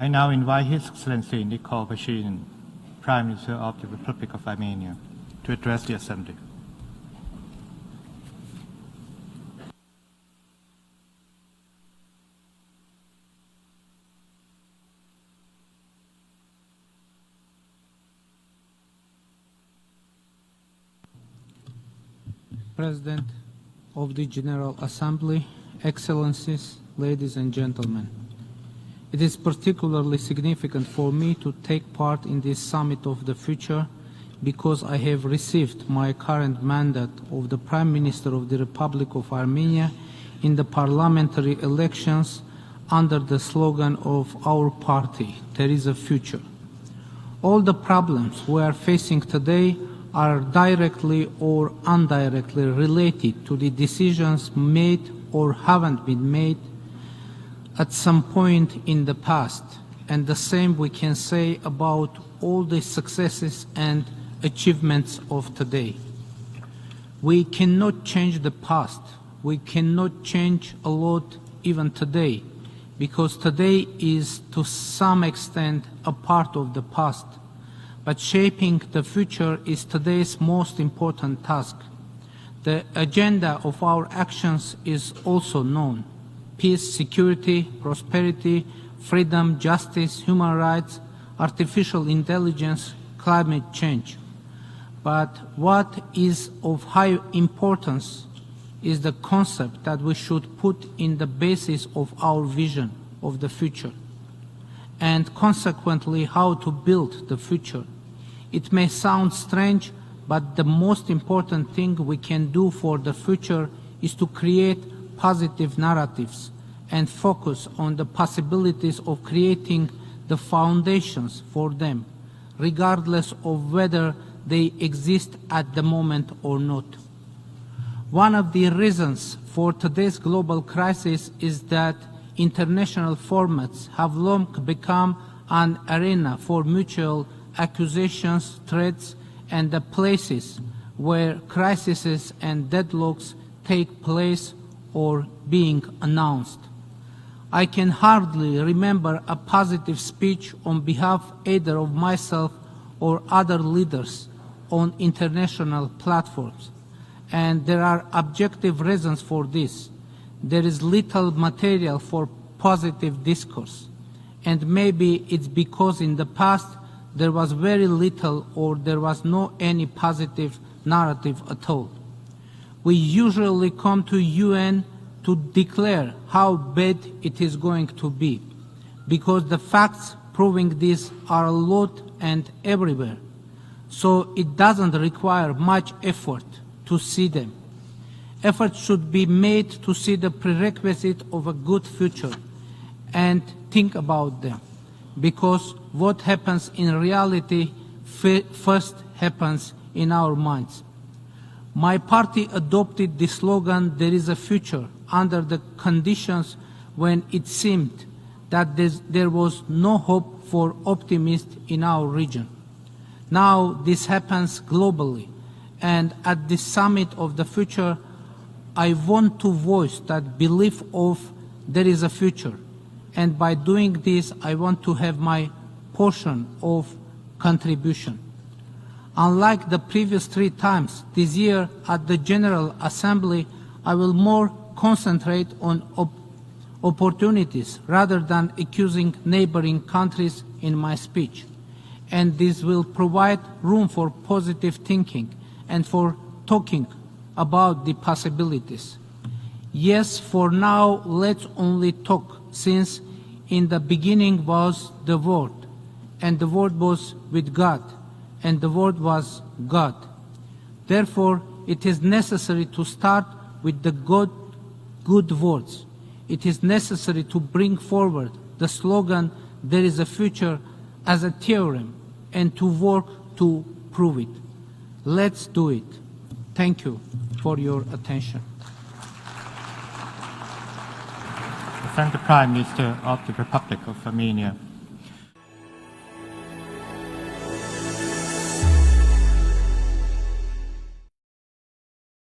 I now invite His Excellency Nikola Phashin, Prime Minister of the Republic of Armenia, to address the Assembly. President of the General Assembly, Excellencies, ladies and gentlemen. It is particularly significant for me to take part in this Summit of the Future because I have received my current mandate of the Prime Minister of the Republic of Armenia in the parliamentary elections under the slogan of our party, "There is a future." All the problems we are facing today are directly or indirectly related to the decisions made or haven't been made at some point in the past, and the same we can say about all the successes and achievements of today. We cannot change the past. We cannot change a lot even today, because today is to some extent a part of the past. But shaping the future is today's most important task. The agenda of our actions is also known: peace, security, prosperity, freedom, justice, human rights, artificial intelligence, climate change. But what is of high importance is the concept that we should put in the basis of our vision of the future, and consequently how to build the future. It may sound strange, but the most important thing we can do for the future is to create positive narratives and focus on the possibilities of creating the foundations for them, regardless of whether they exist at the moment or not. One of the reasons for today's global crisis is that international formats have long become an arena for mutual accusations, threats, and the places where crises and deadlocks take place or being announced. I can hardly remember a positive speech on behalf either of myself or other leaders on international platforms, and there are objective reasons for this. There is little material for positive discourse, and maybe it's because in the past there was very little or there was no any positive narrative at all. We usually come to UN to declare how bad it is going to be, because the facts proving this are a lot and everywhere. So it doesn't require much effort to see them. Effort should be made to see the prerequisite of a good future and think about them, because what happens in reality first happens in our minds. My party adopted the slogan "There is a future" under the conditions when it seemed that there was no hope for optimists in our region. Now this happens globally, and at the Summit of the Future, I want to voice that belief of there is a future, and by doing this, I want to have my portion of contribution. Unlike the previous 3 times, this year at the General Assembly, I will more concentrate on opportunities rather than accusing neighboring countries in my speech. And this will provide room for positive thinking and for talking about the possibilities. Yes, for now, let's only talk, since in the beginning was the Word, and the Word was with God, and the Word was God. Therefore, it is necessary to start with the good words. It is necessary to bring forward the slogan "There is a future" as a theorem and to work to prove it. Let's do it. Thank you for your attention. I thank the Prime Minister of the Republic of Armenia.